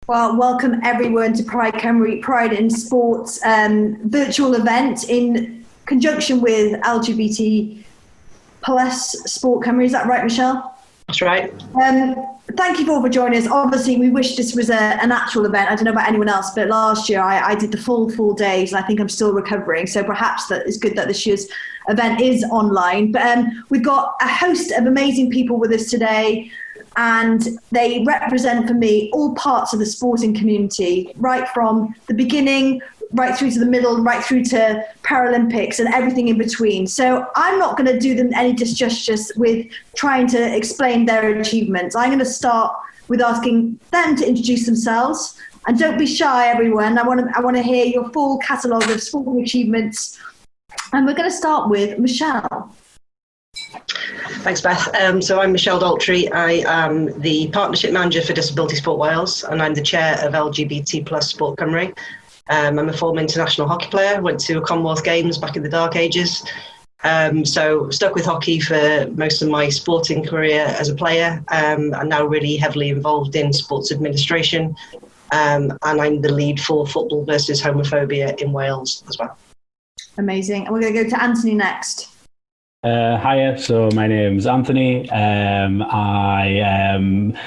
Well, welcome everyone to Pride Cymru, Pride in Sports virtual event in conjunction with LGBT plus Sport Cymru. Is that right, Michelle? That's right. Thank you all for joining us. Obviously, we wish this was an actual event. I don't know about anyone else, but last year I did the full days, and I think I'm still recovering. So perhaps that is good that this year's event is online. But we've got a host of amazing people with us today, and they represent for me all parts of the sporting community, right from the beginning, right through to the middle, right through to Paralympics and everything in between. So I'm not going to do them any disjustice with trying to explain their achievements. I'm going to start with asking them to introduce themselves. And don't be shy, everyone. I want to hear your full catalogue of sporting achievements. And we're going to start with Michelle. Thanks, Beth. So I'm Michelle Daltrey. I am the Partnership Manager for Disability Sport Wales, and I'm the Chair of LGBT plus Sport Cymru. I'm a former international hockey player, went to Commonwealth Games back in the dark ages. So stuck with hockey for most of my sporting career as a player. I'm now really heavily involved in sports administration. And I'm the lead for Football versus Homophobia in Wales as well. Amazing. And we're going to go to Anthony next. Hiya, so my name's Anthony. I'm an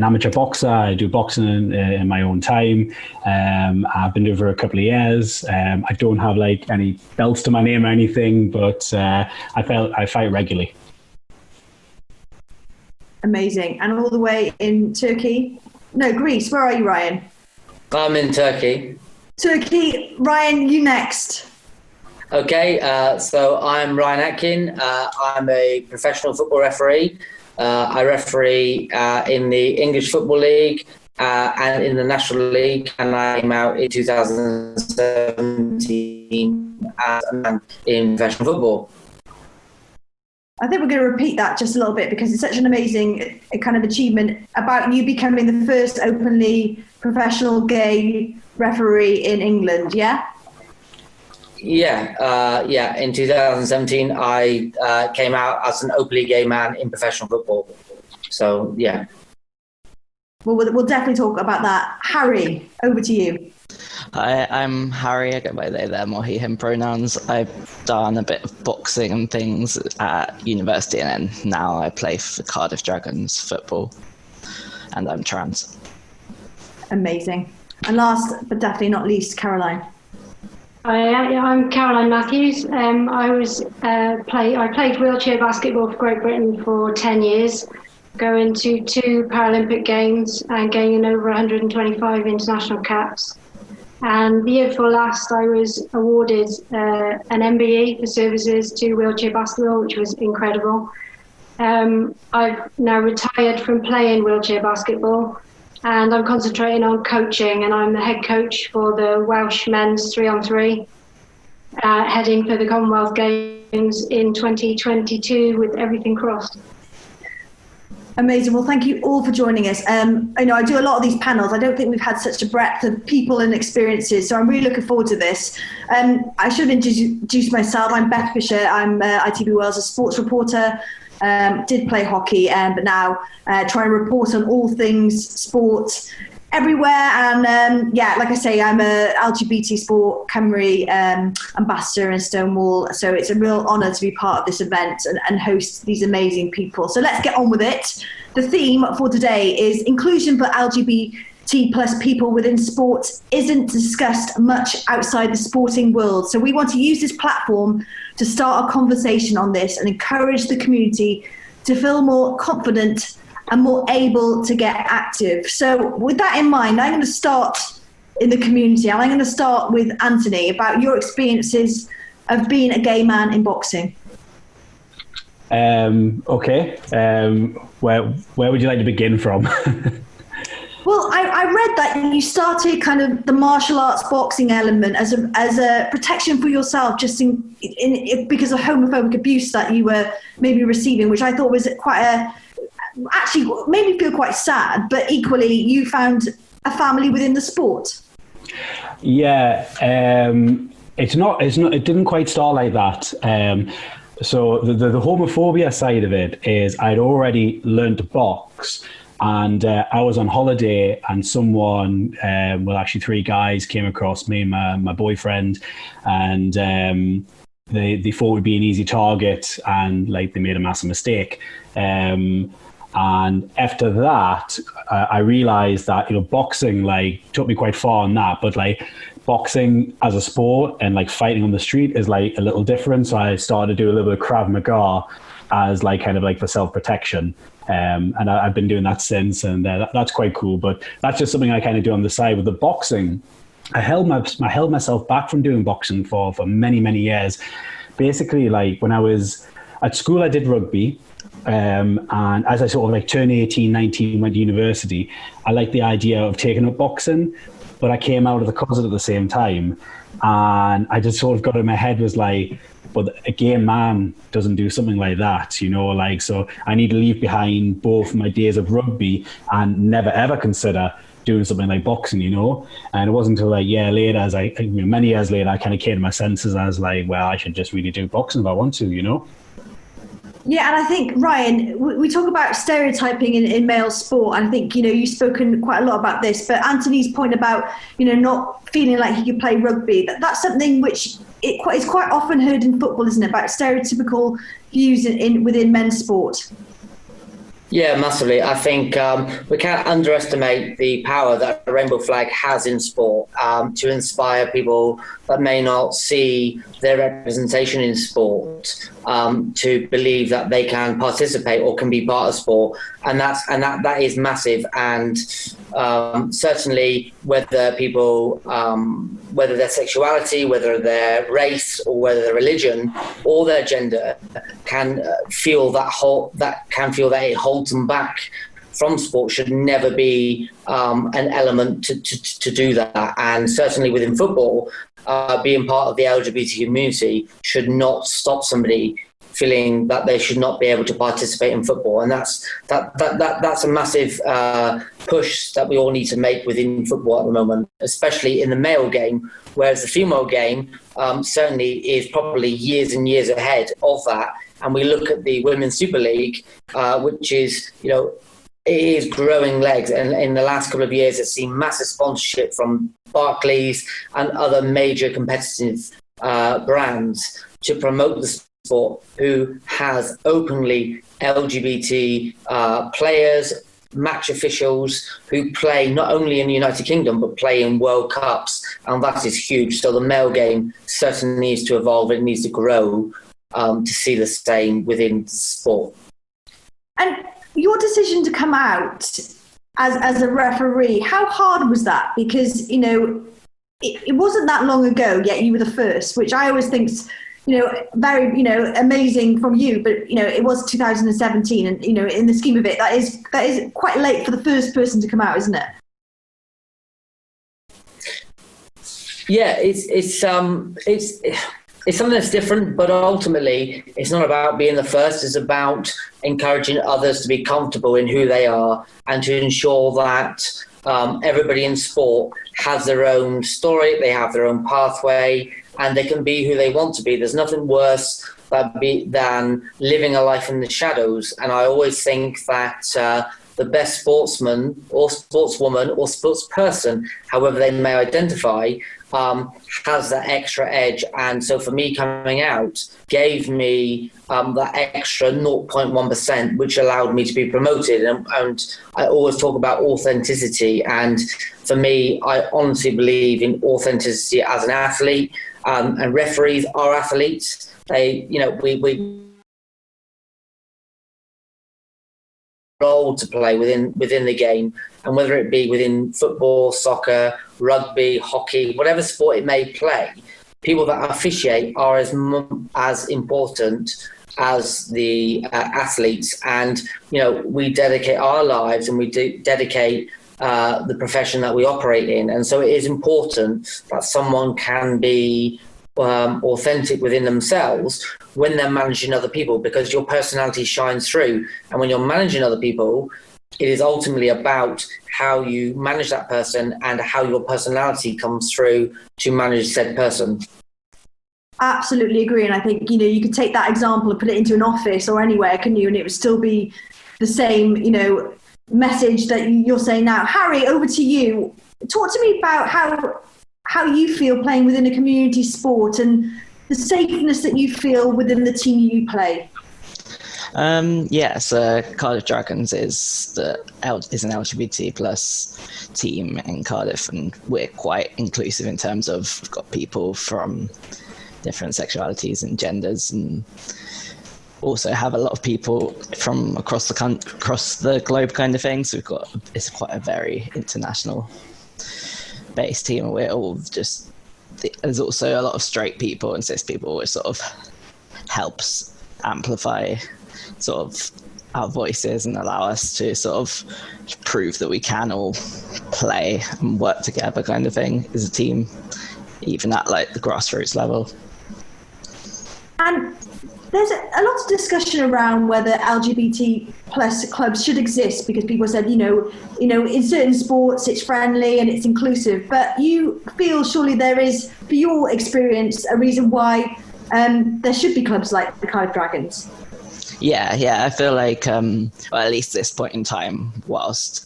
amateur boxer. I do boxing in my own time. I've been doing it for a couple of years. I don't have like any belts to my name or anything, but I fight regularly. Amazing. And all the way in Turkey? No, Greece. Where are you, Ryan? I'm in Turkey. Turkey. Ryan, you next. Okay, so I'm Ryan Atkin. I'm a professional football referee. I referee in the English Football League and in the National League, and I came out in 2017 as a man in professional football. I think we're going to repeat that just a little bit because it's such an amazing kind of achievement about you becoming the first openly professional gay referee in England, yeah? Yeah. In 2017, I came out as an openly gay man in professional football. So, yeah. Well, we'll definitely talk about that. Harry, over to you. Hi, I'm Harry. I go by they, them, or he, him pronouns. I've done a bit of boxing and things at university, and then now I play for Cardiff Dragons football, and I'm trans. Amazing. And last but definitely not least, Caroline. I'm Caroline Matthews. I played wheelchair basketball for Great Britain for 10 years, going to 2 Paralympic Games and gaining over 125 international caps. And the year before last, I was awarded an MBE for services to wheelchair basketball, which was incredible. I've now retired from playing wheelchair basketball, and I'm concentrating on coaching, and I'm the head coach for the Welsh men's 3-on-3, heading for the Commonwealth Games in 2022 with everything crossed. Amazing. Well, thank you all for joining us. I know I do a lot of these panels. I don't think we've had such a breadth of people and experiences, so I'm really looking forward to this. I should introduce myself. I'm Beth Fisher. I'm ITV Wales' sports reporter. Did play hockey, but now try and report on all things sport everywhere. And like I say, I'm a LGBT Sport Cymru ambassador in Stonewall. So it's a real honour to be part of this event and host these amazing people. So let's get on with it. The theme for today is inclusion for LGBT plus people within sport isn't discussed much outside the sporting world. So we want to use this platform to start a conversation on this and encourage the community to feel more confident and more able to get active. So with that in mind, I'm going to start in the community. And I'm going to start with Anthony about your experiences of being a gay man in boxing. Okay. Where would you like to begin from? Well, I read that you started kind of the martial arts boxing element as a protection for yourself, just because of homophobic abuse that you were maybe receiving, which I thought was actually made me feel quite sad. But equally, you found a family within the sport. Yeah, it didn't quite start like that. So the homophobia side of it is I'd already learned to box. And I was on holiday, and someone, well, actually 3 guys came across me, my boyfriend, and they thought we'd be an easy target, and like they made a massive mistake. And after that, I realized that, boxing like took me quite far on that, but like boxing as a sport and like fighting on the street is like a little different. So I started to do a little bit of Krav Maga as like kind of like for self-protection. And I've been doing that since, and that's quite cool. But that's just something I kind of do on the side. With the boxing, I held myself back from doing boxing for many, many years. Basically, like when I was at school, I did rugby. And as I sort of like turned 18, 19, went to university, I liked the idea of taking up boxing, but I came out of the closet at the same time. And I just sort of got in my head was like, but a gay man doesn't do something like that, so I need to leave behind both my days of rugby and never ever consider doing something like boxing, And it wasn't until like many years later, I kind of came to my senses, and I was like, well, I should just really do boxing if I want to, Yeah, and I think, Ryan, we talk about stereotyping in male sport, and I think, you've spoken quite a lot about this, but Anthony's point about, not feeling like he could play rugby, that's something which is quite often heard in football, isn't it, about stereotypical views within men's sport? Yeah, massively. I think we can't underestimate the power that a rainbow flag has in sport to inspire people that may not see their representation in sport to believe that they can participate or can be part of sport, and that is massive. And certainly, whether people, whether their sexuality, whether their race, or whether their religion or their gender, can feel that it holds them back from sport, should never be an element to do that. And certainly within football, being part of the LGBT community should not stop somebody feeling that they should not be able to participate in football. And that's a massive push that we all need to make within football at the moment, especially in the male game, whereas the female game certainly is probably years and years ahead of that. And we look at the Women's Super League, which is, it is growing legs. And in the last couple of years, it's seen massive sponsorship from Barclays and other major competitive brands to promote the sport, who has openly LGBT players, match officials who play not only in the United Kingdom, but play in World Cups. And that is huge. So the male game certainly needs to evolve. It needs to grow to see the same within the sport. And your decision to come out as a referee, how hard was that? Because, it wasn't that long ago, yet you were the first, which I always think's, very, amazing from you. But, it was 2017, and, in the scheme of it, that is quite late for the first person to come out, isn't it? Yeah, it's something that's different, but ultimately it's not about being the first. It's about encouraging others to be comfortable in who they are, and to ensure that everybody in sport has their own story, they have their own pathway, and they can be who they want to be. There's nothing worse than living a life in the shadows. And I always think that the best sportsman or sportswoman or sportsperson, however they may identify, has that extra edge. And so for me, coming out gave me that extra 0.1%, which allowed me to be promoted. And I always talk about authenticity. And for me, I honestly believe in authenticity as an athlete, and referees are athletes. We role to play within the game, and whether it be within football, soccer, rugby, hockey, whatever sport it may play, people that officiate are as important as the athletes. And we dedicate our lives, and we dedicate the profession that we operate in. And so it is important that someone can be authentic within themselves when they're managing other people, because your personality shines through. And when you're managing other people, it is ultimately about how you manage that person and how your personality comes through to manage said person. Absolutely agree. And I think, you could take that example and put it into an office or anywhere, couldn't you? And it would still be the same, message that you're saying now. Harry, over to you. Talk to me about how you feel playing within a community sport and the safeness that you feel within the team you play. So Cardiff Dragons is an LGBT plus team in Cardiff, and we're quite inclusive in terms of we've got people from different sexualities and genders, and also have a lot of people from across the globe kind of thing. So it's quite a very international based team, and we're all just, there's also a lot of straight people and cis people, which sort of helps amplify sort of our voices and allow us to sort of prove that we can all play and work together kind of thing as a team, even at like the grassroots level. And there's a lot of discussion around whether LGBT plus clubs should exist, because people said, you know, in certain sports it's friendly and it's inclusive. But you feel surely there is, for your experience, a reason why there should be clubs like the Cardiff Dragons. Yeah, I feel like, well, at least this point in time, whilst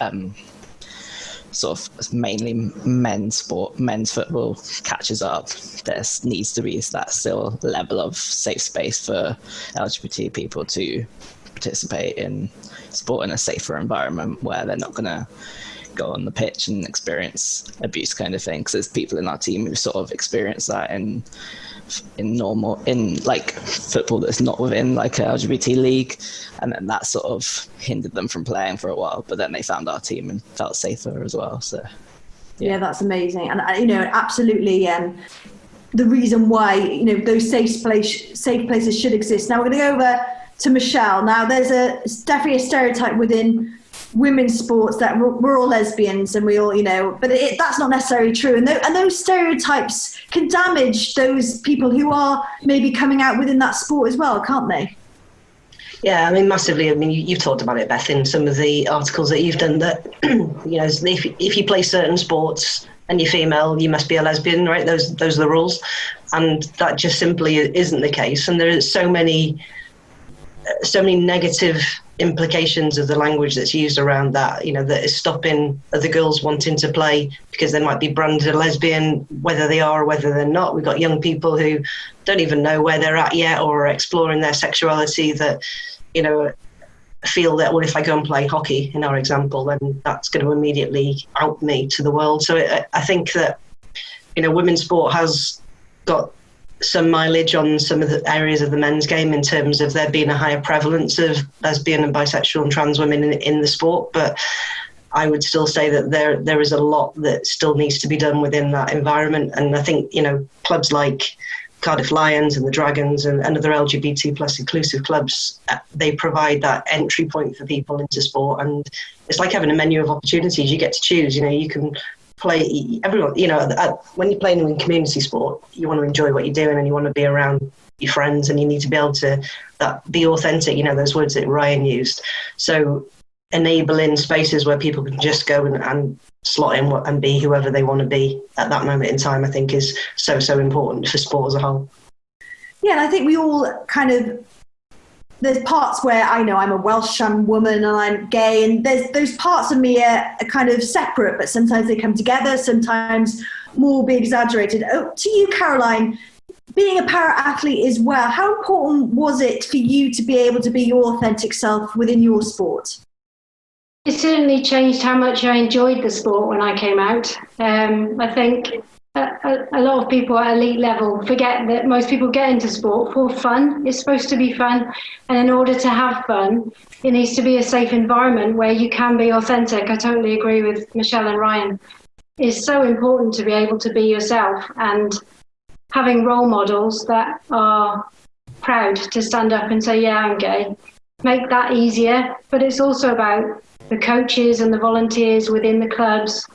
sort of mainly men's football catches up, there needs to be that still level of safe space for LGBT people to participate in sport in a safer environment where they're not going to go on the pitch and experience abuse kind of thing. Because there's people in our team who sort of experience that in like football that's not within like a LGBT league, and then that sort of hindered them from playing for a while, but then they found our team and felt safer as well. So yeah, that's amazing. And absolutely the reason why those safe places should exist. Now we're going to go over to Michelle. Now there's definitely a stereotype within women's sports that we're all lesbians and we all, but that's not necessarily true. And those stereotypes can damage those people who are maybe coming out within that sport as well, can't they? Yeah, I mean, massively. I mean, you've talked about it, Beth, in some of the articles that you've done, that, if you play certain sports and you're female, you must be a lesbian, right? Those are the rules. And that just simply isn't the case. And there are so many negative implications of the language that's used around that, that is stopping other girls wanting to play because they might be branded a lesbian, whether they are or whether they're not. We've got young people who don't even know where they're at yet or are exploring their sexuality that, feel that, well, if I go and play hockey, in our example, then that's going to immediately out me to the world. So I think that, women's sport has got some mileage on some of the areas of the men's game in terms of there being a higher prevalence of lesbian and bisexual and trans women in the sport. But I would still say that there is a lot that still needs to be done within that environment. And I think, clubs like Cardiff Lions and the Dragons and other LGBT plus inclusive clubs, they provide that entry point for people into sport. And it's like having a menu of opportunities. You get to choose, you can play, everyone, when you're playing in community sport, you want to enjoy what you're doing and you want to be around your friends, and you need to be able to be authentic, those words that Ryan used. So enabling spaces where people can just go and slot in and be whoever they want to be at that moment in time, I think is so important for sport as a whole. Yeah, and I think we all there's parts where I know I'm a Welsh woman and I'm gay, and there's those parts of me are kind of separate, but sometimes they come together, sometimes more be exaggerated. Oh, to you, Caroline, being a para-athlete as well, how important was it for you to be able to be your authentic self within your sport? It certainly changed how much I enjoyed the sport when I came out. I think a lot of people at elite level forget that most people get into sport for fun. It's supposed to be fun. And in order to have fun, it needs to be a safe environment where you can be authentic. I totally agree with Michelle and Ryan. It's so important to be able to be yourself, and having role models that are proud to stand up and say, yeah, I'm gay, make that easier. But it's also about the coaches and the volunteers within the clubs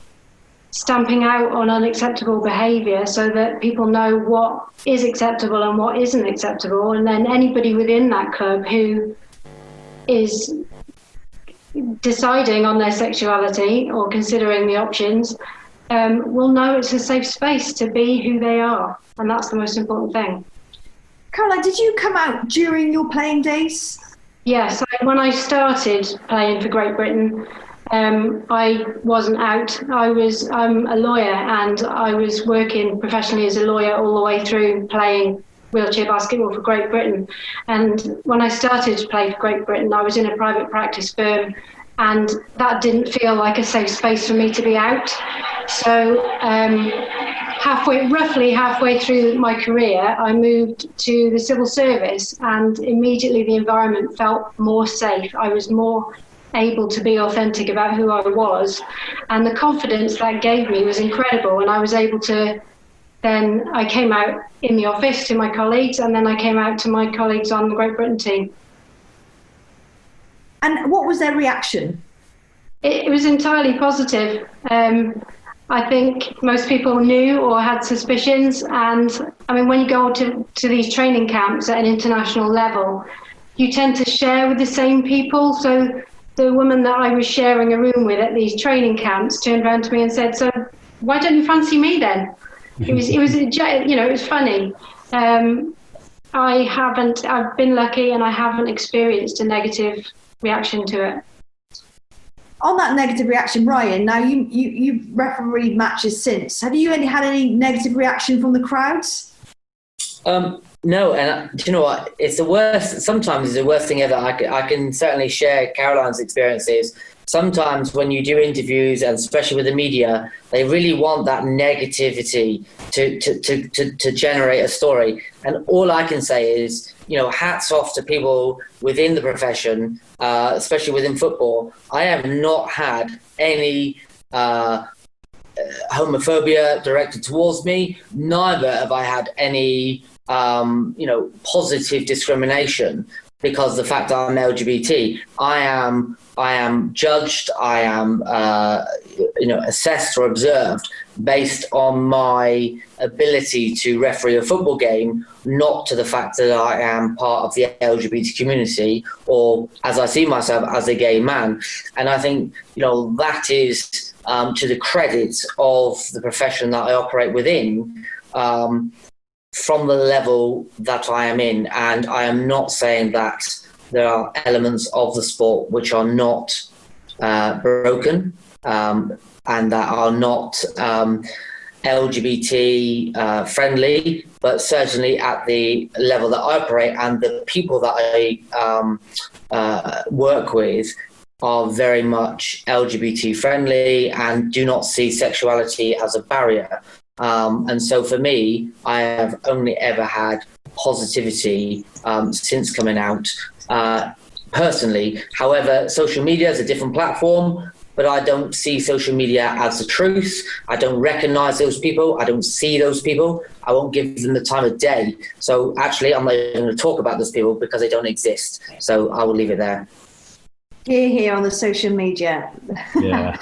stamping out on unacceptable behaviour so that people know what is acceptable and what isn't acceptable. And then anybody within that club who is deciding on their sexuality or considering the options will know it's a safe space to be who they are. And that's the most important thing. Caroline, did you come out during your playing days? Yes, when I started playing for Great Britain, I wasn't out. I'm a lawyer, and I was working professionally as a lawyer all the way through playing wheelchair basketball for Great Britain. And when I started to play for Great Britain, I was in a private practice firm, and that didn't feel like a safe space for me to be out. So roughly halfway through my career, I moved to the civil service, and immediately the environment felt more safe. I was more able to be authentic about who I was, and the confidence that gave me was incredible. And I was able to, then I came out in the office to my colleagues, and then I came out to my colleagues on the Great Britain team. And what was their reaction? It was entirely positive. I think most people knew or had suspicions. And I mean, when you go to these training camps at an international level, you tend to share with the same people. So the woman that I was sharing a room with at these training camps turned around to me and said, "So why don't you fancy me then?" It was funny. I've been lucky, and I haven't experienced a negative reaction to it. On that negative reaction, Ryan, now you've refereed matches since. Have you had any negative reaction from the crowds? No, and do you know what? It's the worst. Sometimes it's the worst thing ever. I can certainly share Caroline's experiences. Sometimes when you do interviews, and especially with the media, they really want that negativity to generate a story. And all I can say is, hats off to people within the profession, especially within football. I have not had any homophobia directed towards me. Neither have I had any positive discrimination because the fact that I'm LGBT. I am judged, I am assessed or observed based on my ability to referee a football game, not to the fact that I am part of the LGBT community, or as I see myself as a gay man. And I think that is to the credit of the profession that I operate within, from the level that I am in. And I am not saying that there are elements of the sport which are not broken and that are not LGBT friendly, but certainly at the level that I operate and the people that I work with are very much LGBT friendly and do not see sexuality as a barrier. And so for me, I have only ever had positivity since coming out personally. However, social media is a different platform, but I don't see social media as the truth. I don't recognize those people. I don't see those people. I won't give them the time of day. So actually, I'm not even going to talk about those people because they don't exist. So I will leave it there. Here on the social media. Yeah.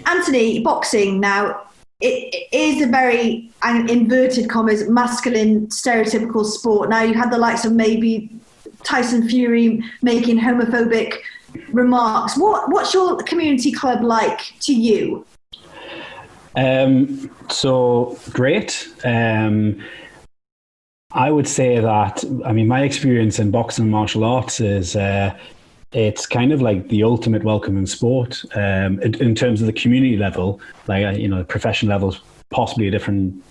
Anthony, boxing now, it is a very, inverted commas, masculine, stereotypical sport. Now, you had the likes of maybe Tyson Fury making homophobic remarks. What's your community club like to you? So great. I would say that, my experience in boxing and martial arts is it's kind of like the ultimate welcoming sport in terms of the community level. The professional level is possibly a different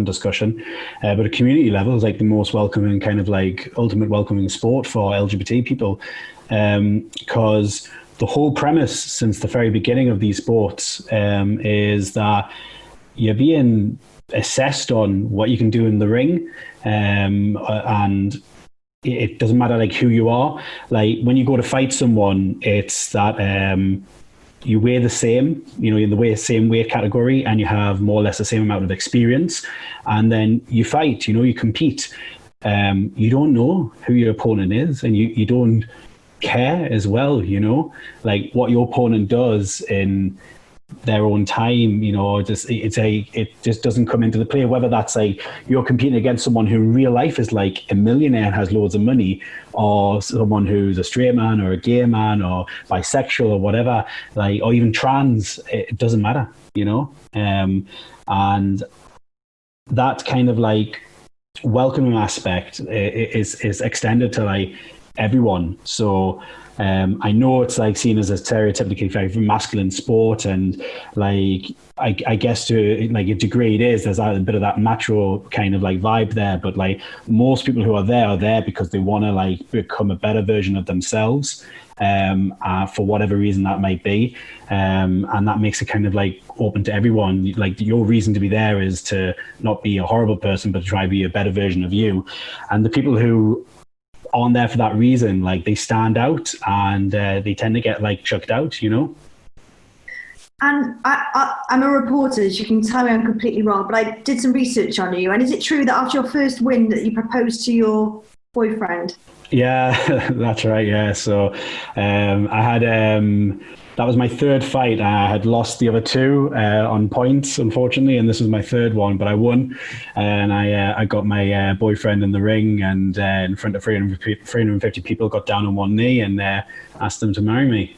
discussion, but a community level is like the most welcoming, kind of like ultimate welcoming sport for LGBT people, because the whole premise since the very beginning of these sports is that you're being assessed on what you can do in the ring, and it doesn't matter like who you are. Like when you go to fight someone, it's that you weigh the same, in the same weight category, and you have more or less the same amount of experience, and then you fight. You compete. You don't know who your opponent is, and you don't care as well. Like what your opponent does in their own time, it just doesn't come into the play, whether that's like you're competing against someone who in real life is like a millionaire and has loads of money, or someone who's a straight man or a gay man or bisexual or whatever, like, or even trans. It doesn't matter, and that kind of like welcoming aspect is extended to like everyone. So I know it's like seen as a stereotypically very masculine sport, and like I guess to like a degree it is. There's a bit of that macho kind of like vibe there, but like most people who are there because they want to like become a better version of themselves, for whatever reason that might be, and that makes it kind of like open to everyone. Like your reason to be there is to not be a horrible person, but to try to be a better version of you. And the people who on there for that reason, like they stand out, and they tend to get like chucked out, you know. And I'm a reporter, as you can tell me I'm completely wrong, but I did some research on you. And is it true that after your first win that you proposed to your boyfriend? Yeah, that's right. Yeah. So I had, that was my third fight. I had lost the other two on points, unfortunately, and this was my third one, but I won. And I got my boyfriend in the ring, and in front of 350 people, got down on one knee and asked them to marry me.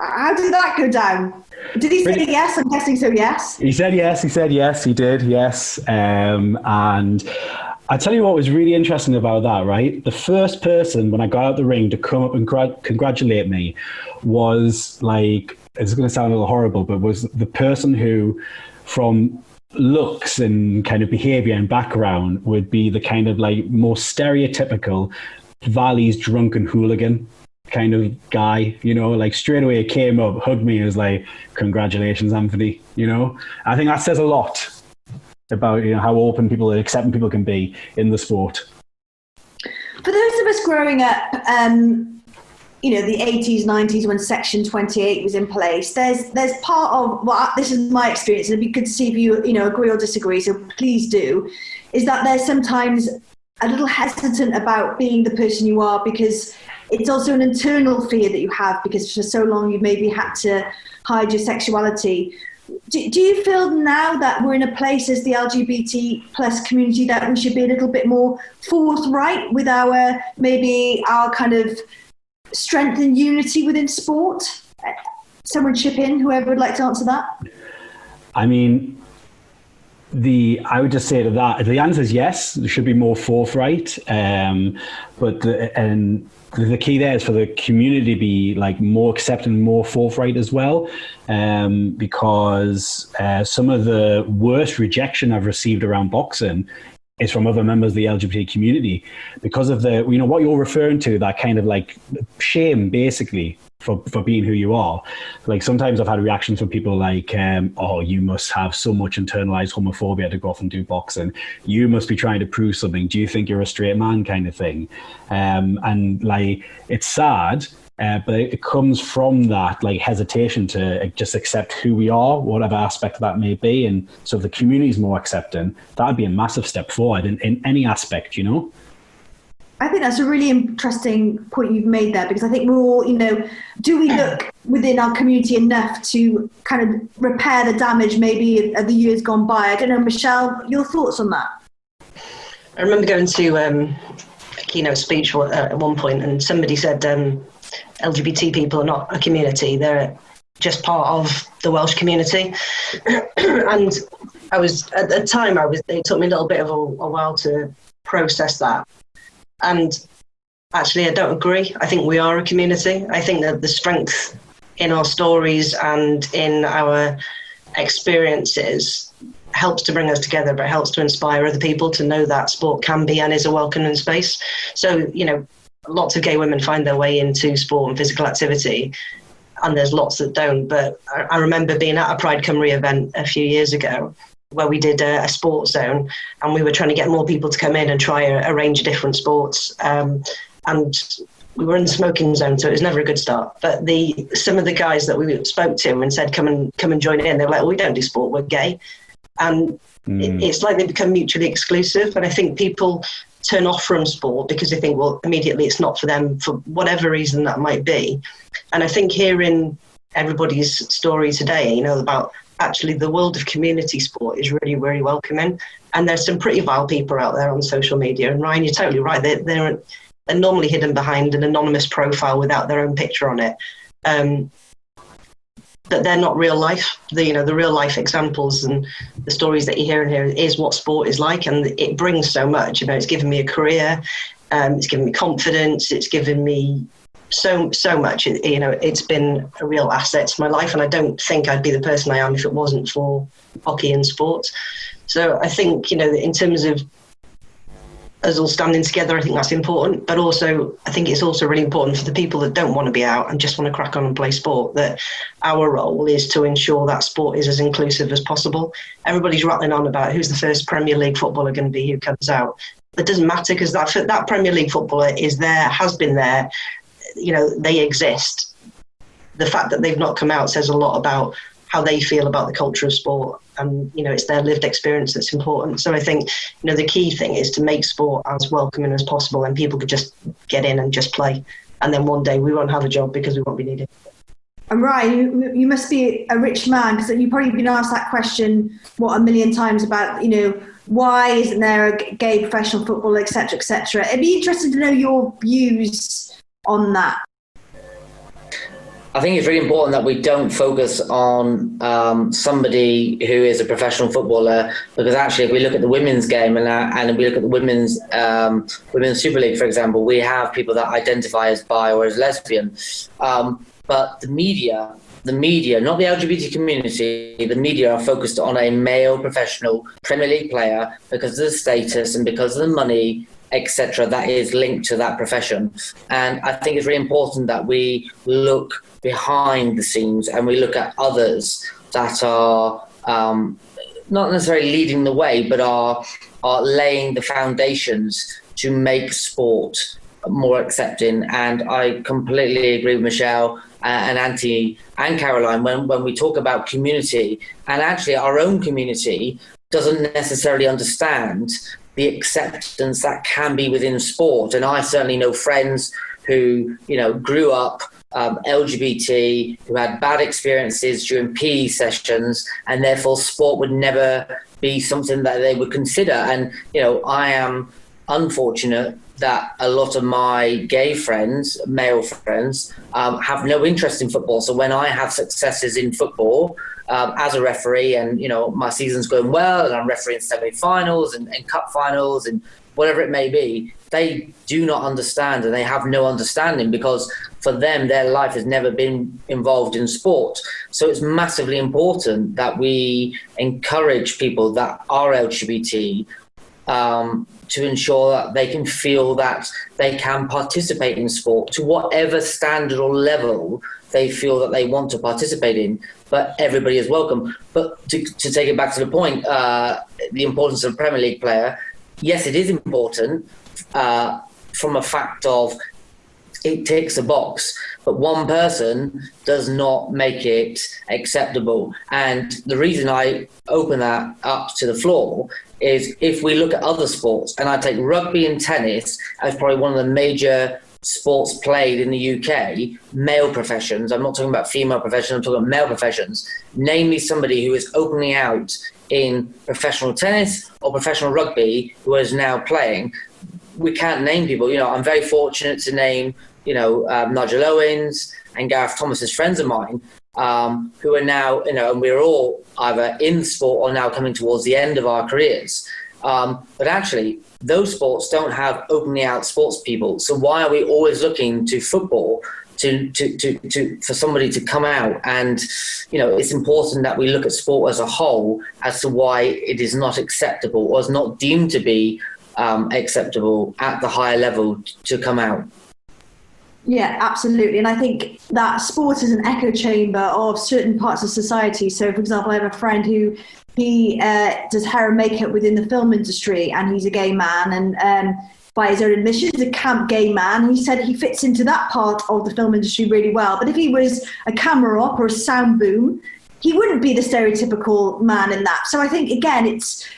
How did that go down? Did he say yes? I'm guessing so, yes. He said yes. He did, yes. And I tell you what was really interesting about that, right? The first person when I got out the ring to come up and congratulate me was like, it's going to sound a little horrible, but was the person who, from looks and kind of behavior and background, would be the kind of like most stereotypical Valley's drunken hooligan kind of guy, you know, like straight away it came up, hugged me, and was like, congratulations, Anthony, you know. I think that says a lot about, you know, how open people and accepting people can be in the sport. For those of us growing up, you know, the 80s, 90s, when Section 28 was in place, there's part of what, this is my experience, and it'd be good to see if you know, agree or disagree, so please do, is that there's sometimes a little hesitant about being the person you are, because it's also an internal fear that you have, because for so long you maybe had to hide your sexuality. Do you feel now that we're in a place as the LGBT plus community that we should be a little bit more forthright with our kind of strength and unity within sport? Someone chip in, whoever would like to answer that. I mean, I would just say to that, the answer is yes, there should be more forthright, but the key there is for the community to be like more accepting, more forthright as well, because some of the worst rejection I've received around boxing is from other members of the LGBT community, because of the, you know, what you're referring to, that kind of like shame basically for being who you are. Like sometimes I've had reactions from people like, oh, you must have so much internalized homophobia to go off and do boxing. You must be trying to prove something. Do you think you're a straight man, kind of thing? And like, it's sad, but it comes from that like hesitation to just accept who we are, whatever aspect that may be. And so if the community is more accepting, that'd be a massive step forward in any aspect, you know? I think that's a really interesting point you've made there, because I think we're all, you know, do we look within our community enough to kind of repair the damage maybe of the years gone by? I don't know, Michelle, your thoughts on that? I remember going to a keynote speech at one point, and somebody said LGBT people are not a community, they're just part of the Welsh community. And I was, at the time, it took me a little bit of a while to process that. And actually, I don't agree. I think we are a community. I think that the strength in our stories and in our experiences helps to bring us together, but helps to inspire other people to know that sport can be and is a welcoming space. So, you know, lots of gay women find their way into sport and physical activity, and there's lots that don't. But I remember being at a Pride Cymru event a few years ago, where we did a sports zone, and we were trying to get more people to come in and try a range of different sports. And we were in the smoking zone, so it was never a good start. But some of the guys that we spoke to and said, come and join in, they were like, well, we don't do sport, we're gay. And it's like they become mutually exclusive. And I think people turn off from sport because they think, well, immediately it's not for them for whatever reason that might be. And I think hearing everybody's story today, you know, about actually the world of community sport is really, really welcoming. And there's some pretty vile people out there on social media. And Ryan, you're totally right. They're normally hidden behind an anonymous profile without their own picture on it. But they're not real life. The real life examples and the stories that you hear in here is what sport is like. And it brings so much. You know, it's given me a career. It's given me confidence. It's given me so much. It's been a real asset to my life, and I don't think I'd be the person I am if it wasn't for hockey and sports. So I think, in terms of us all standing together, I think that's important. But also, I think it's also really important for the people that don't want to be out and just want to crack on and play sport, that our role is to ensure that sport is as inclusive as possible. Everybody's rattling on about who's the first Premier League footballer going to be who comes out. It doesn't matter, because that Premier League footballer is there, has been there. They exist. The fact that they've not come out says a lot about how they feel about the culture of sport. And, it's their lived experience that's important. So I think, the key thing is to make sport as welcoming as possible, and people could just get in and just play. And then one day we won't have a job because we won't be needed. And Ryan, you must be a rich man, because you've probably been asked that question, a million times about, why isn't there a gay professional footballer, et cetera, et cetera. It'd be interesting to know your views on that. I think it's really important that we don't focus on somebody who is a professional footballer, because actually, if we look at the women's game and we look at the women's Super League, for example, we have people that identify as bi or as lesbian. But the media, not the LGBT community, the media are focused on a male professional Premier League player because of the status and because of the money, etc., that is linked to that profession. And I think it's really important that we look behind the scenes and we look at others that are not necessarily leading the way, but are laying the foundations to make sport more accepting. And I completely agree with Michelle and Anthony and Caroline when we talk about community, and actually our own community doesn't necessarily understand the acceptance that can be within sport. And I certainly know friends who, grew up LGBT, who had bad experiences during PE sessions, and therefore sport would never be something that they would consider. And, I am unfortunate that a lot of my gay friends, male friends, have no interest in football. So when I have successes in football, as a referee, and my season's going well, and I'm refereeing semi-finals and cup finals and whatever it may be, they do not understand, and they have no understanding, because for them their life has never been involved in sport. So it's massively important that we encourage people that are LGBT to ensure that they can feel that they can participate in sport to whatever standard or level they feel that they want to participate in, but everybody is welcome. But to take it back to the point, the importance of a Premier League player, yes, it is important from a fact of it ticks a box, but one person does not make it acceptable. And the reason I open that up to the floor is if we look at other sports, and I take rugby and tennis as probably one of the major sports played in the UK, male professions, I'm not talking about female professions, I'm talking about male professions, namely somebody who is openly out in professional tennis or professional rugby who is now playing. We can't name people. I'm very fortunate to name, Nigel Owens and Gareth Thomas as friends of mine, who are now, and we're all either in sport or now coming towards the end of our careers. But actually, those sports don't have openly out sports people. So why are we always looking to football for somebody to come out? And, it's important that we look at sport as a whole as to why it is not acceptable or is not deemed to be acceptable at the higher level to come out. Yeah, absolutely. And I think that sport is an echo chamber of certain parts of society. So, for example, I have a friend who he does hair and makeup within the film industry, and he's a gay man. And by his own admission, he's a camp gay man. He said he fits into that part of the film industry really well. But if he was a camera op or a sound boom, he wouldn't be the stereotypical man in that. So I think, again, it's,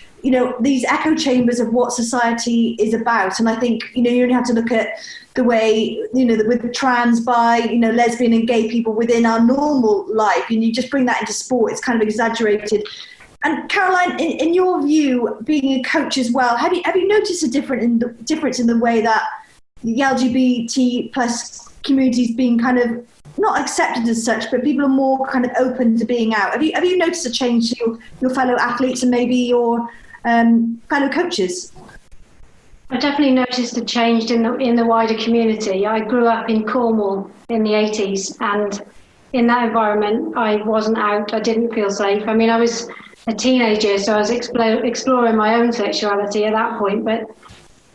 these echo chambers of what society is about. And I think, you only have to look at the way, with trans, bi, lesbian and gay people within our normal life, and you just bring that into sport, it's kind of exaggerated. And Caroline, in your view, being a coach as well, have you noticed a difference in the way that the LGBT plus community is being kind of not accepted as such, but people are more kind of open to being out? Have you noticed a change to your fellow athletes and maybe your fellow coaches? I definitely noticed a change in the wider community. I grew up in Cornwall in the 80s, and in that environment, I wasn't out. I didn't feel safe. I mean, I was a teenager, so I was exploring my own sexuality at that point, but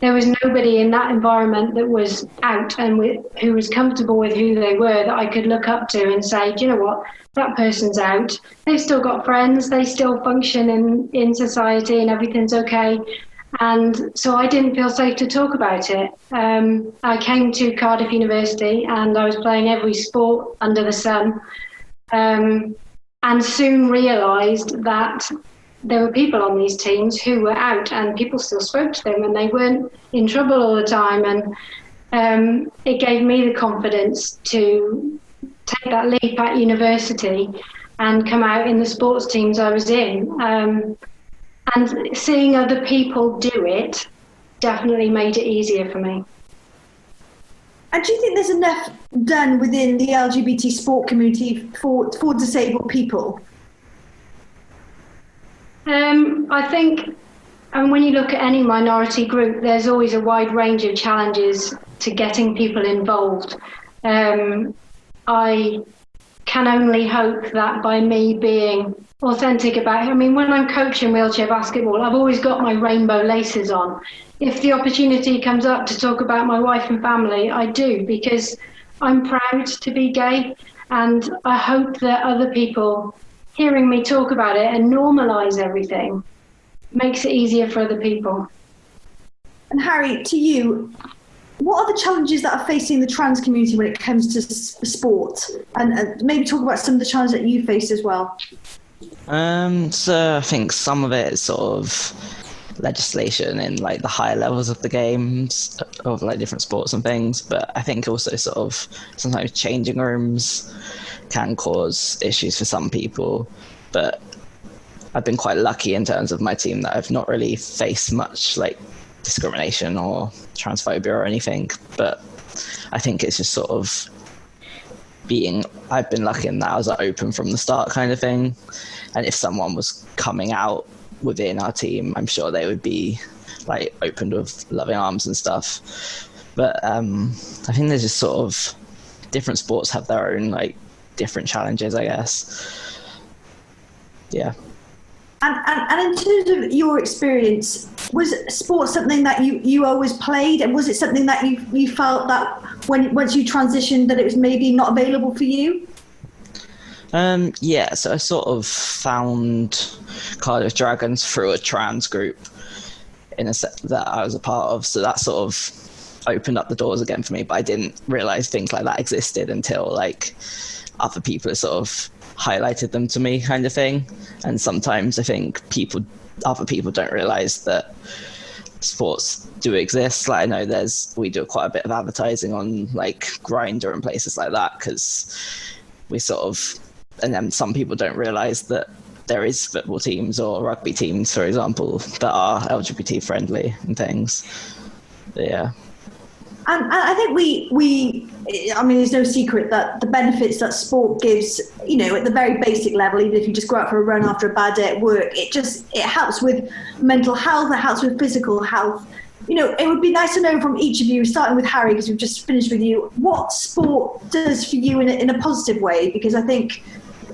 there was nobody in that environment that was out and who was comfortable with who they were that I could look up to and say, do you know what, that person's out. They've still got friends. They still function in society and everything's okay. And so I didn't feel safe to talk about it. I came to Cardiff University and I was playing every sport under the sun, and soon realised that there were people on these teams who were out and people still spoke to them and they weren't in trouble all the time. And it gave me the confidence to take that leap at university and come out in the sports teams I was in. And seeing other people do it definitely made it easier for me. And do you think there's enough done within the LGBT sport community for disabled people? I think, and when you look at any minority group, there's always a wide range of challenges to getting people involved. I can only hope that by me being authentic about it, I mean, when I'm coaching wheelchair basketball, I've always got my rainbow laces on. If the opportunity comes up to talk about my wife and family, I do, because I'm proud to be gay, and I hope that other people hearing me talk about it and normalise everything makes it easier for other people. And Harry, to you, what are the challenges that are facing the trans community when it comes to sport? And maybe talk about some of the challenges that you faced as well. So I think some of it is sort of legislation in like the higher levels of the games of like different sports and things, but I think also sort of sometimes changing rooms can cause issues for some people. But I've been quite lucky in terms of my team that I've not really faced much like discrimination or transphobia or anything, but I think it's just sort of I've been lucky in that I was open from the start kind of thing, and if someone was coming out within our team, I'm sure they would be like opened with loving arms and stuff. But I think there's just sort of different sports have their own like different challenges, I guess. Yeah. And in terms of your experience, was sport something that you always played, and was it something that you felt that once you transitioned that it was maybe not available for you? Yeah, so I sort of found Cardiff Dragons through a trans group in a set that I was a part of, so that sort of opened up the doors again for me, but I didn't realise things like that existed until like other people sort of highlighted them to me kind of thing. And sometimes I think other people don't realise that sports do exist. Like I know we do quite a bit of advertising on like Grindr and places like that, because we sort of, and then some people don't realise that there is football teams or rugby teams, for example, that are LGBT friendly and things. But, yeah. And I think I mean, there's no secret that the benefits that sport gives, you know, at the very basic level, even if you just go out for a run after a bad day at work, it helps with mental health, it helps with physical health. You know, it would be nice to know from each of you, starting with Harry, because we've just finished with you, what sport does for you in a positive way, because I think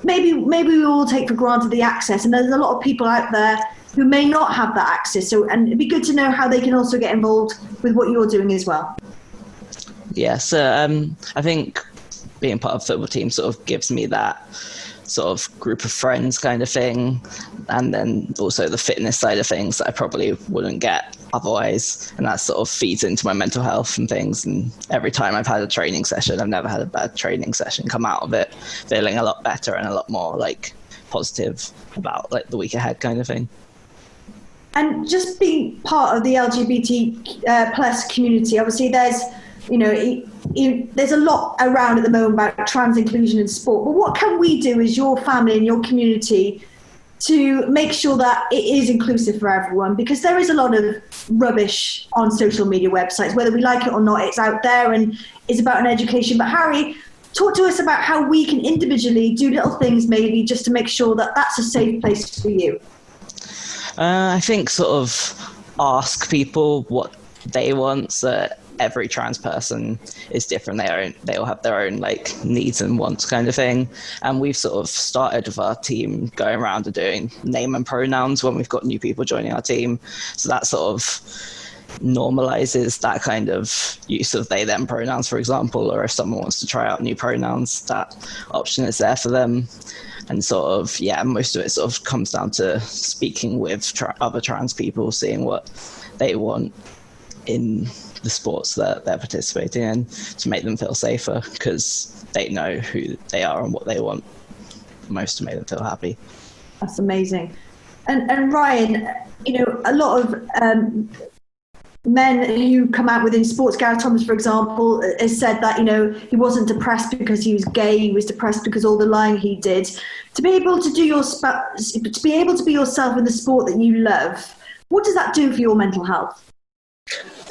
maybe we all take for granted the access, and there's a lot of people out there who may not have that access. So, and it'd be good to know how they can also get involved with what you're doing as well. Yeah, so I think being part of a football team sort of gives me that sort of group of friends kind of thing, and then also the fitness side of things that I probably wouldn't get otherwise, and that sort of feeds into my mental health and things. And every time I've had a training session, I've never had a bad training session, come out of it feeling a lot better and a lot more like positive about like the week ahead kind of thing. And just being part of the LGBT plus community, obviously there's a lot around at the moment about trans inclusion in sport. But what can we do as your family and your community to make sure that it is inclusive for everyone? Because there is a lot of rubbish on social media websites, whether we like it or not, it's out there and it's about an education. But Harry, talk to us about how we can individually do little things maybe just to make sure that that's a safe place for you. I think sort of ask people what they want. So every trans person is different. They all have their own like needs and wants kind of thing. And we've sort of started with our team going around and doing name and pronouns when we've got new people joining our team. So that sort of normalizes that kind of use of they them pronouns, for example, or if someone wants to try out new pronouns, that option is there for them. And sort of, most of it sort of comes down to speaking with other trans people, seeing what they want in the sports that they're participating in to make them feel safer, because they know who they are and what they want most to make them feel happy. That's amazing. And Ryan, a lot of men who come out within sports, Gareth Thomas, for example, has said that, he wasn't depressed because he was gay, he was depressed because all the lying he did. To be able to be yourself in the sport that you love, what does that do for your mental health?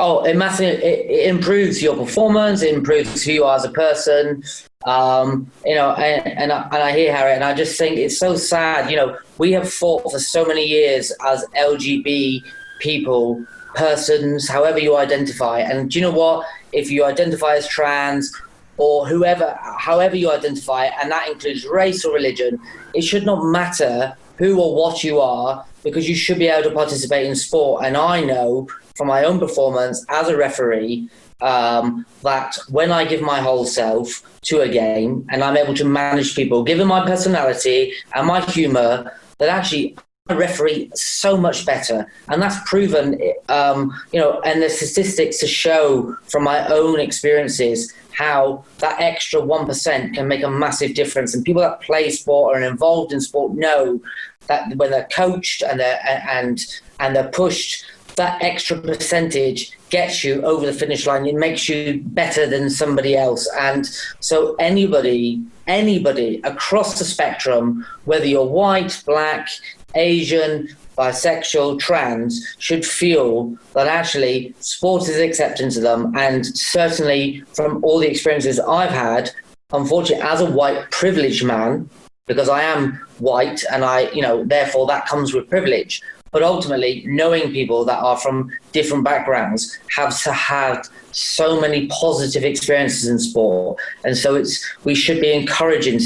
Oh, it massively it improves your performance. It improves who you are as a person. And I hear Harry, and I just think it's so sad. We have fought for so many years as LGBT people, persons, however you identify. And do you know what? If you identify as trans or however you identify, and that includes race or religion, it should not matter who or what you are, because you should be able to participate in sport. And I know from my own performance as a referee that when I give my whole self to a game and I'm able to manage people, given my personality and my humour, that actually I referee so much better. And that's proven, and the statistics to show from my own experiences how that extra 1% can make a massive difference. And people that play sport or are involved in sport know that when they're coached and they're pushed, that extra percentage gets you over the finish line. It makes you better than somebody else. And so anybody across the spectrum, whether you're white, black, Asian, bisexual, trans, should feel that actually sport is acceptance of them. And certainly from all the experiences I've had, unfortunately, as a white privileged man, because I am white and therefore that comes with privilege. But ultimately, knowing people that are from different backgrounds have had so many positive experiences in sport. And so we should be encouraging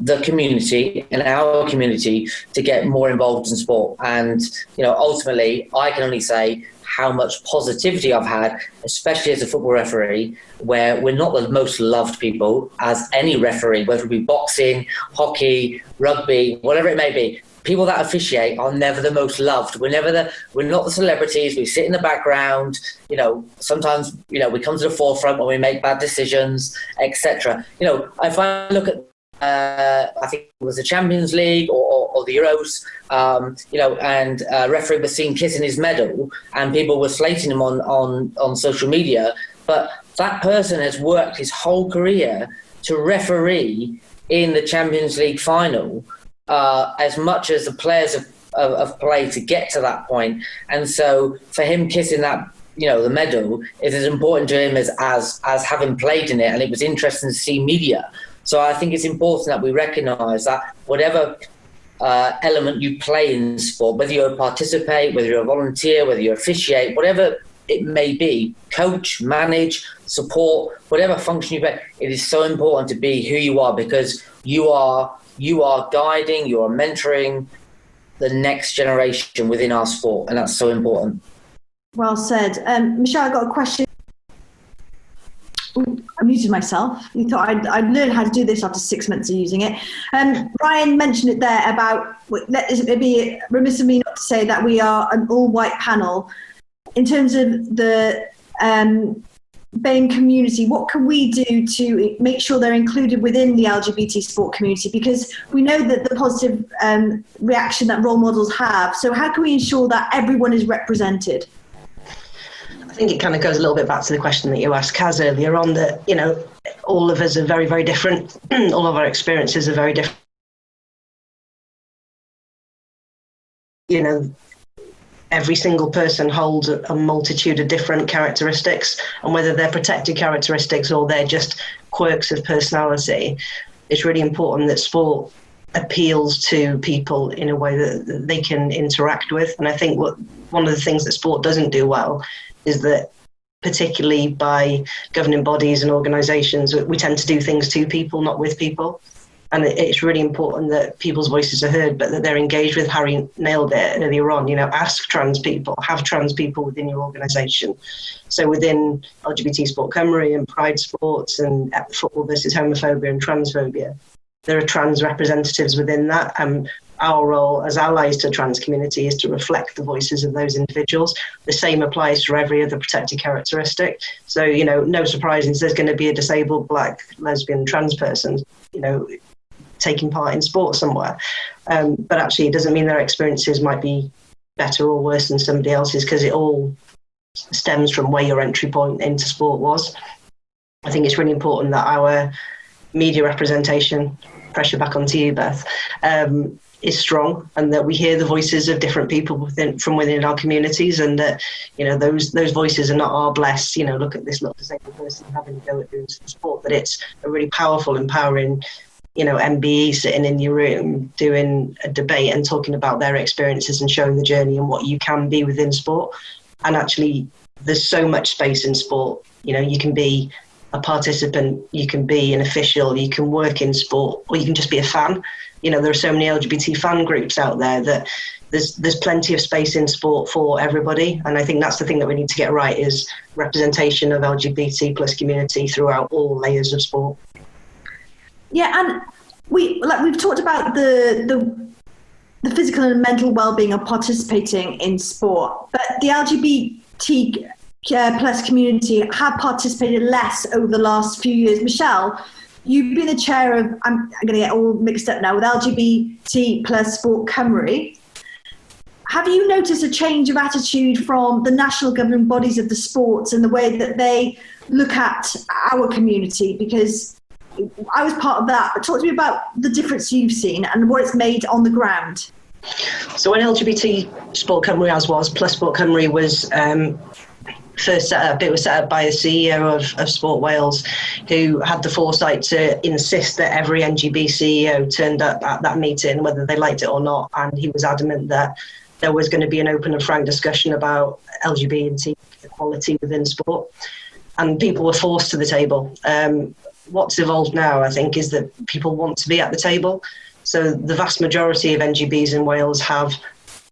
the community and our community to get more involved in sport. And, ultimately, I can only say how much positivity I've had, especially as a football referee, where we're not the most loved people as any referee, whether it be boxing, hockey, rugby, whatever it may be. People that officiate are never the most loved. We're not the celebrities. We sit in the background. Sometimes we come to the forefront when we make bad decisions, etc. If I look at I think it was the Champions League or the Euros, and referee was seen kissing his medal, and people were slating him on social media. But that person has worked his whole career to referee in the Champions League final. As much as the players have played to get to that point. And so for him kissing that, the medal is as important to him as having played in it. And it was interesting to see media. So I think it's important that we recognise that whatever element you play in sport, whether you participate, whether you're a volunteer, whether you officiate, whatever it may be, coach, manage, support, whatever function you play, it is so important to be who you are, because you are guiding, you are mentoring the next generation within our sport, and that's so important. Well said. Michelle, I got a question. Ooh, I muted myself. You thought I'd learned how to do this after 6 months of using it. Ryan mentioned it there about, it'd be remiss of me not to say that we are an all-white panel. In terms of the BAME community, what can we do to make sure they're included within the LGBT sport community? Because we know that the positive reaction that role models have. So how can we ensure that everyone is represented? I think it kind of goes a little bit back to the question that you asked Kaz earlier on, that, all of us are very, very different. All of our experiences are very different. Every single person holds a multitude of different characteristics, and whether they're protected characteristics or they're just quirks of personality, it's really important that sport appeals to people in a way that they can interact with. And I think what one of the things that sport doesn't do well is that, particularly by governing bodies and organisations, we tend to do things to people, not with people. And it's really important that people's voices are heard, but that they're engaged with. Harry nailed it earlier on, ask trans people, have trans people within your organisation. So within LGBT Sport Cymru and Pride Sports and Football versus Homophobia and Transphobia, there are trans representatives within that. Our role as allies to the trans community is to reflect the voices of those individuals. The same applies to every other protected characteristic. So, no surprises, there's going to be a disabled black, lesbian, trans person, taking part in sport somewhere. But actually, it doesn't mean their experiences might be better or worse than somebody else's, because it all stems from where your entry point into sport was. I think it's really important that our media representation, pressure back onto you, Beth, is strong, and that we hear the voices of different people from within our communities, and that those voices are not our bless, look at this little disabled person having a go at doing some sport, but it's a really powerful, empowering MBE sitting in your room doing a debate and talking about their experiences and showing the journey and what you can be within sport. And actually, there's so much space in sport. You can be a participant, you can be an official, you can work in sport, or you can just be a fan. There are so many LGBT fan groups out there that there's plenty of space in sport for everybody. And I think that's the thing that we need to get right, is representation of LGBT plus community throughout all layers of sport. Yeah, and we've talked about the physical and mental well-being of participating in sport, but the LGBT plus community have participated less over the last few years. Michelle, you've been the chair of, I'm going to get all mixed up now, with LGBT plus Sport Cymru. Have you noticed a change of attitude from the national governing bodies of the sports and the way that they look at our community? Because I was part of that, but talk to me about the difference you've seen and what it's made on the ground. So when LGBT Sport Cymru, as was, plus Sport Cymru was first set up, it was set up by a CEO of Sport Wales, who had the foresight to insist that every NGB CEO turned up at that meeting, whether they liked it or not. And he was adamant that there was going to be an open and frank discussion about LGBT equality within sport. And people were forced to the table. What's evolved now, I think, is that people want to be at the table. So the vast majority of NGBs in Wales have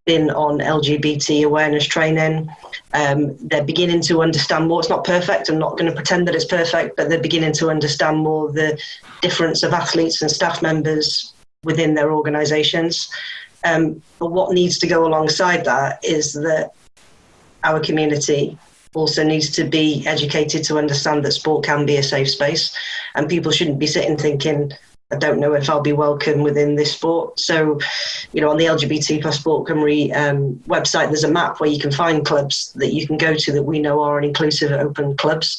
been on LGBT awareness training. They're beginning to understand more. It's not perfect. I'm not going to pretend that it's perfect, but they're beginning to understand more the difference of athletes and staff members within their organisations. But what needs to go alongside that is that our community also needs to be educated to understand that sport can be a safe space, and people shouldn't be sitting thinking, I don't know if I'll be welcome within this sport. So, on the LGBT plus Sport Cymru website, there's a map where you can find clubs that you can go to that we know are inclusive, open clubs.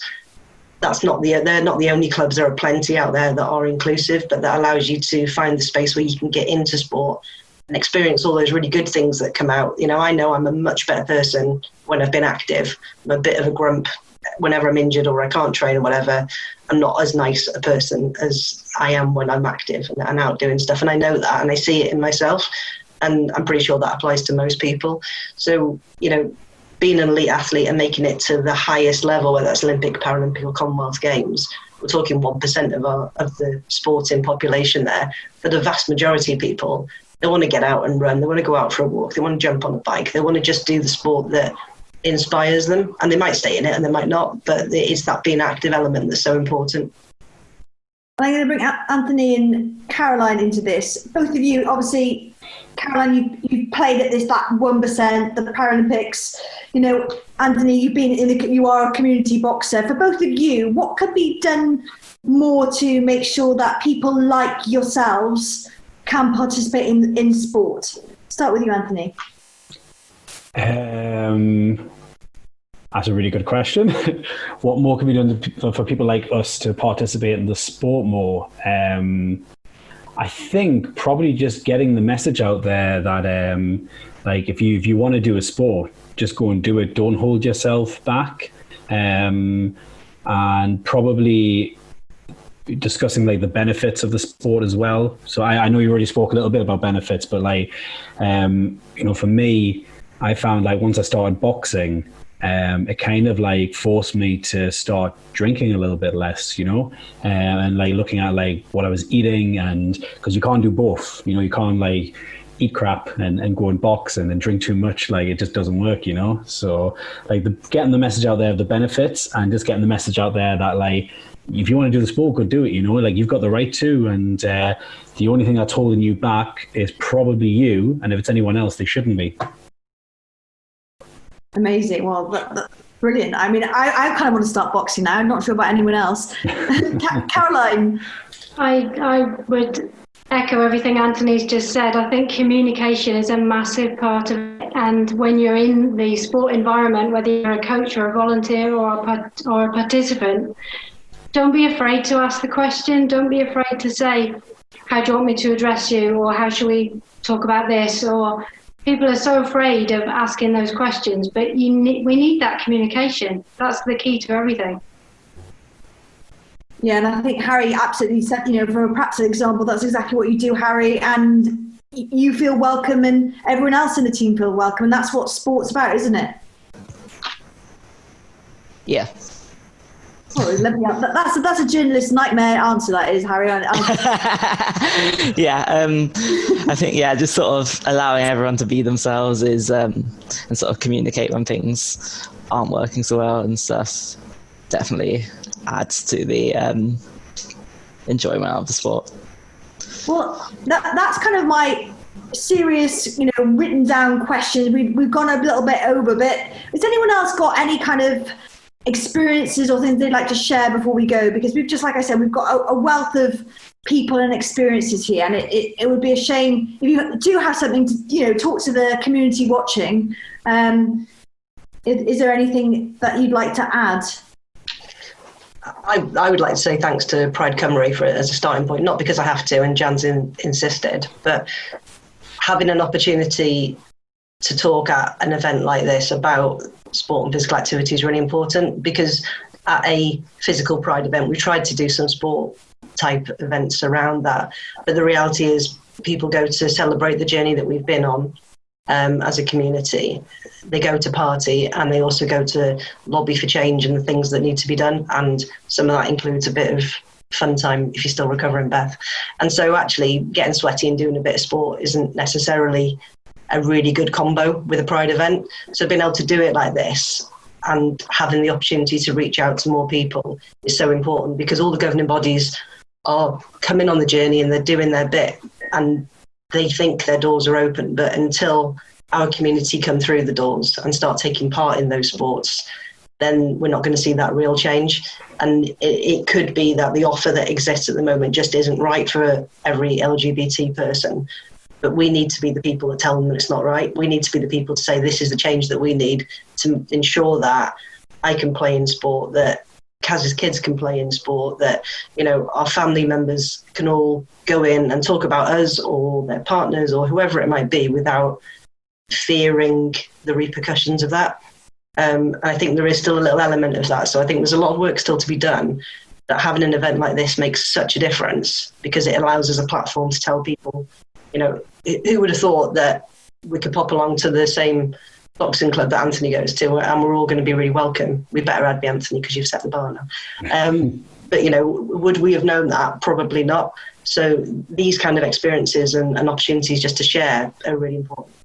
They're not the only clubs. There are plenty out there that are inclusive, but that allows you to find the space where you can get into sport and experience all those really good things that come out. I know I'm a much better person when I've been active. I'm a bit of a grump whenever I'm injured or I can't train or whatever. I'm not as nice a person as I am when I'm active and out doing stuff. And I know that, and I see it in myself. And I'm pretty sure that applies to most people. So, being an elite athlete and making it to the highest level, whether that's Olympic, Paralympic or Commonwealth Games, we're talking 1% of the sporting population there. For the vast majority of people, they want to get out and run. They want to go out for a walk. They want to jump on a bike. They want to just do the sport that inspires them. And they might stay in it and they might not, but it's that being active element that's so important. I'm going to bring Anthony and Caroline into this. Both of you, obviously, Caroline, you played at that 1%, the Paralympics. Anthony, you are a community boxer. For both of you, what could be done more to make sure that people like yourselves can participate in sport? Start with you, Anthony. That's a really good question. What more can be done for people like us to participate in the sport more? I think probably just getting the message out there that if you want to do a sport, just go and do it. Don't hold yourself back. And probably discussing the benefits of the sport as well. So I know you already spoke a little bit about benefits, but for me, I found like once I started boxing, it kind of like forced me to start drinking a little bit less, and like looking at like what I was eating, and because you can't do both, you can't like eat crap and go and box and then drink too much. Like it just doesn't work, So like getting the message out there of the benefits, and just getting the message out there that like, if you want to do the sport, go do it, like you've got the right to, and the only thing that's holding you back is probably you, and if it's anyone else, they shouldn't be. Amazing. Well, that's brilliant. I mean, I kind of want to start boxing now. I'm not sure about anyone else. Caroline? I would echo everything Anthony's just said. I think communication is a massive part of it. And when you're in the sport environment, whether you're a coach or a volunteer or a participant, don't be afraid to ask the question. Don't be afraid to say, how do you want me to address you? Or how should we talk about this? Or people are so afraid of asking those questions, but we need that communication. That's the key to everything. Yeah, and I think Harry absolutely said, from a practical example, that's exactly what you do, Harry, and you feel welcome and everyone else in the team feel welcome, and that's what sport's about, isn't it? Yeah. Oh, that's a journalist's nightmare answer, that is, Harry. Yeah, I think, just sort of allowing everyone to be themselves is, and sort of communicate when things aren't working so well and stuff, definitely adds to the enjoyment of the sport. Well, that's kind of my serious, written down questions. We've gone a little bit over, but has anyone else got any kind of experiences or things they'd like to share before we go? Because we've just, like I said, we've got a wealth of people and experiences here, and it would be a shame if you do have something to talk to the community watching. Is there anything that you'd like to add? I would like to say thanks to Pride Cymru for it as a starting point, not because I have to and Jan's insisted, but having an opportunity to talk at an event like this about sport and physical activity is really important, because at a physical Pride event, we tried to do some sport type events around that. But the reality is people go to celebrate the journey that we've been on as a community. They go to party, and they also go to lobby for change and the things that need to be done. And some of that includes a bit of fun time if you're still recovering, Beth. And so actually getting sweaty and doing a bit of sport isn't necessarily a really good combo with a Pride event. So being able to do it like this and having the opportunity to reach out to more people is so important, because all the governing bodies are coming on the journey and they're doing their bit and they think their doors are open. But until our community come through the doors and start taking part in those sports, then we're not going to see that real change. And it could be that the offer that exists at the moment just isn't right for every LGBT person. But we need to be the people that tell them that it's not right. We need to be the people to say, this is the change that we need to ensure that I can play in sport, that Kaz's kids can play in sport, that, our family members can all go in and talk about us or their partners or whoever it might be without fearing the repercussions of that. I think there is still a little element of that. So I think there's a lot of work still to be done, that having an event like this makes such a difference, because it allows us a platform to tell people, who would have thought that we could pop along to the same boxing club that Anthony goes to and we're all going to be really welcome. We better add me, Anthony, because you've set the bar now. But, would we have known that? Probably not. So these kind of experiences and opportunities just to share are really important.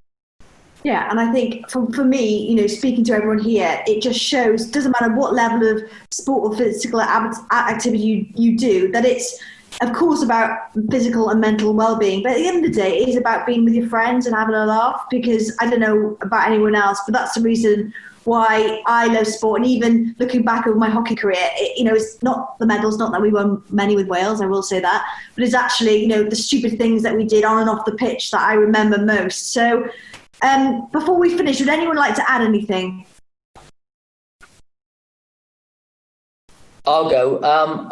Yeah, and I think for me, speaking to everyone here, it just shows, doesn't matter what level of sport or physical activity you do, that it's, of course, about physical and mental well-being, but at the end of the day, it is about being with your friends and having a laugh, because I don't know about anyone else, but that's the reason why I love sport. And even looking back over my hockey career, it's not the medals, not that we won many with Wales, I will say that, but it's actually, the stupid things that we did on and off the pitch that I remember most. So before we finish, would anyone like to add anything? I'll go.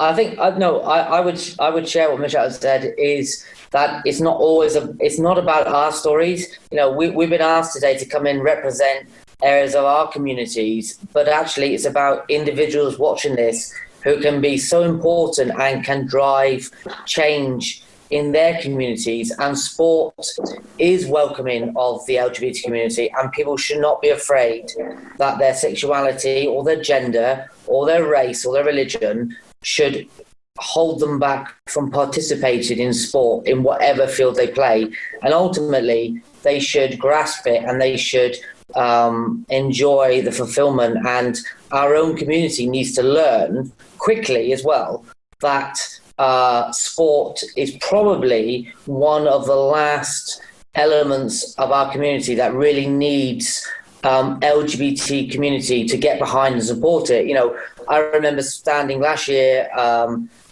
I think I would share what Michelle said, is that it's not about our stories. We've been asked today to come in, represent areas of our communities, but actually it's about individuals watching this who can be so important and can drive change in their communities, and sport is welcoming of the LGBT community, and people should not be afraid that their sexuality or their gender or their race or their religion should hold them back from participating in sport in whatever field they play. And ultimately, they should grasp it and they should enjoy the fulfillment. And our own community needs to learn quickly as well that sport is probably one of the last elements of our community that really needs LGBT community to get behind and support it. You know, I remember standing last year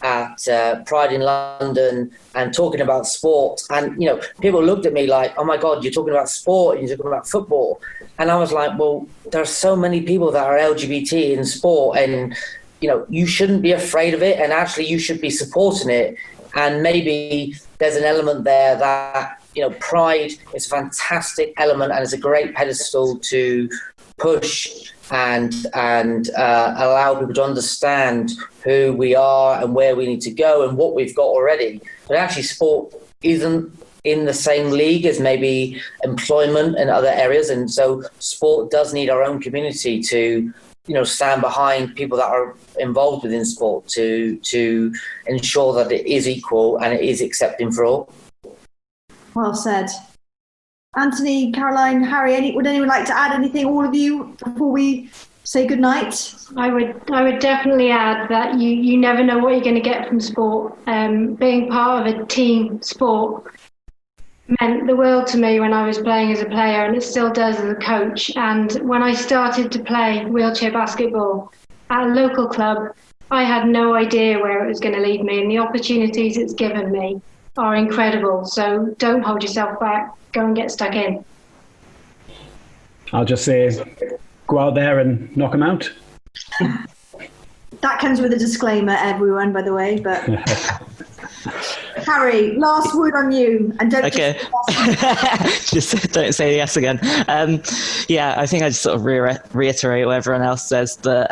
at Pride in London and talking about sport, and you know, people looked at me like, "Oh my God, you're talking about sport and you're talking about football," and I was like, "Well, there are so many people that are LGBT in sport, and you know, you shouldn't be afraid of it, and actually, you should be supporting it." And maybe there's an element there that, you know, pride is a fantastic element and it's a great pedestal to push and allow people to understand who we are and where we need to go and what we've got already. But actually, sport isn't in the same league as maybe employment and other areas. And so sport does need our own community to, you know, stand behind people that are involved within sport to ensure that it is equal and it is accepting for all. Well said. Anthony, Caroline, Harry, would anyone like to add anything, all of you, before we say goodnight? I would definitely add that you never know what you're going to get from sport. Being part of a team sport meant the world to me when I was playing as a player, and it still does as a coach. And when I started to play wheelchair basketball at a local club, I had no idea where it was going to lead me, and the opportunities it's given me are incredible. So don't hold yourself back. Go and get stuck in. I'll just say, go out there and knock them out. That comes with a disclaimer, everyone, by the way. But Harry, last word on you, and don't just don't say yes again. Yeah, I think I just sort of reiterate what everyone else says, that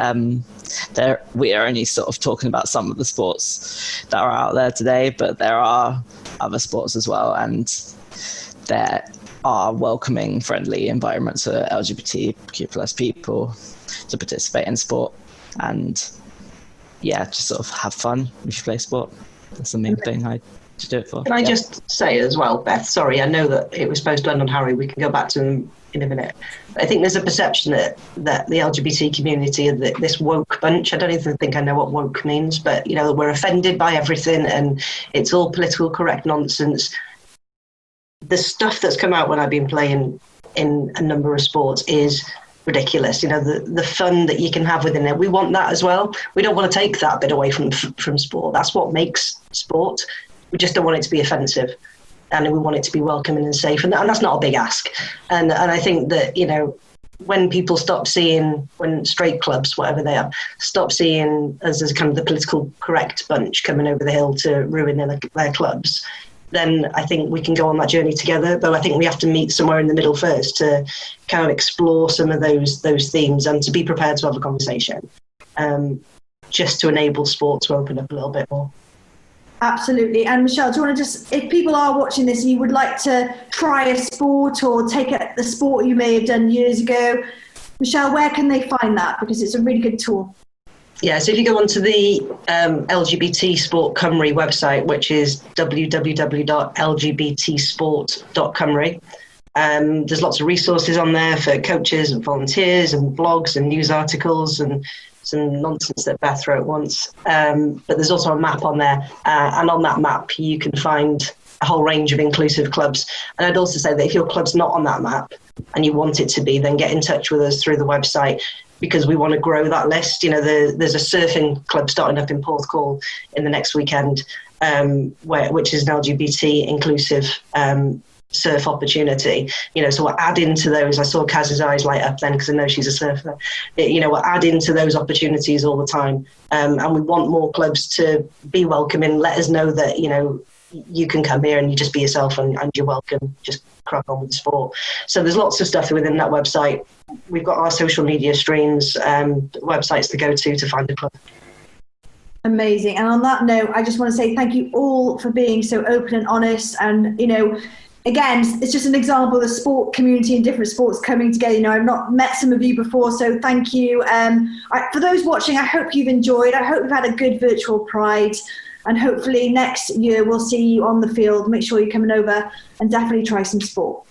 we are only sort of talking about some of the sports that are out there today, but there are other sports as well, and there are welcoming, friendly environments for LGBTQ plus people to participate in sport, and yeah, just sort of have fun if you play sport. That's the main thing I do it for. Can I just say as well, Beth, sorry, I know that it was supposed to end on Harry, we can go back to him in a minute. I think there's a perception that the LGBT community are this woke bunch. I don't even think I know what woke means, but you know, we're offended by everything and it's all political correct nonsense. The stuff that's come out when I've been playing in a number of sports is ridiculous. You know, the fun that you can have within it. We want that as well. We don't want to take that bit away from sport. That's what makes sport. We just don't want it to be offensive, and we want it to be welcoming and safe. And that's not a big ask. And I think that, you know, when people stop seeing, when straight clubs, whatever they are, stop seeing us as kind of the political correct bunch coming over the hill to ruin their clubs, then I think we can go on that journey together. Though I think we have to meet somewhere in the middle first to kind of explore some of those themes and to be prepared to have a conversation, just to enable sport to open up a little bit more. Absolutely. And Michelle, do you want to just, if people are watching this and you would like to try a sport or take the sport you may have done years ago, Michelle, where can they find that? Because it's a really good tool. Yeah, so if you go onto the LGBT Sport Cymru website, which is www.lgbtsport.cymru, there's lots of resources on there for coaches and volunteers and blogs and news articles and some nonsense that Beth wrote once. But there's also a map on there. And on that map, you can find a whole range of inclusive clubs. And I'd also say that if your club's not on that map and you want it to be, then get in touch with us through the website, because we want to grow that list. You know, there's a surfing club starting up in Porthcawl in the next weekend, which is an LGBT inclusive surf opportunity. You know, so we're adding to those. I saw Kaz's eyes light up then because I know she's a surfer. You know, we're adding to those opportunities all the time, and we want more clubs to be welcoming. Let us know that, you know, you can come here and you just be yourself and you're welcome. Just crack on with the sport. So there's lots of stuff within that website. We've got our social media streams, websites to go to find a club. Amazing. And on that note, I just want to say thank you all for being so open and honest. And, you know, again, it's just an example of the sport community and different sports coming together. You know, I've not met some of you before, so thank you. For those watching, I hope you've enjoyed. I hope you've had a good virtual Pride. And hopefully next year we'll see you on the field. Make sure you're coming over and definitely try some sport.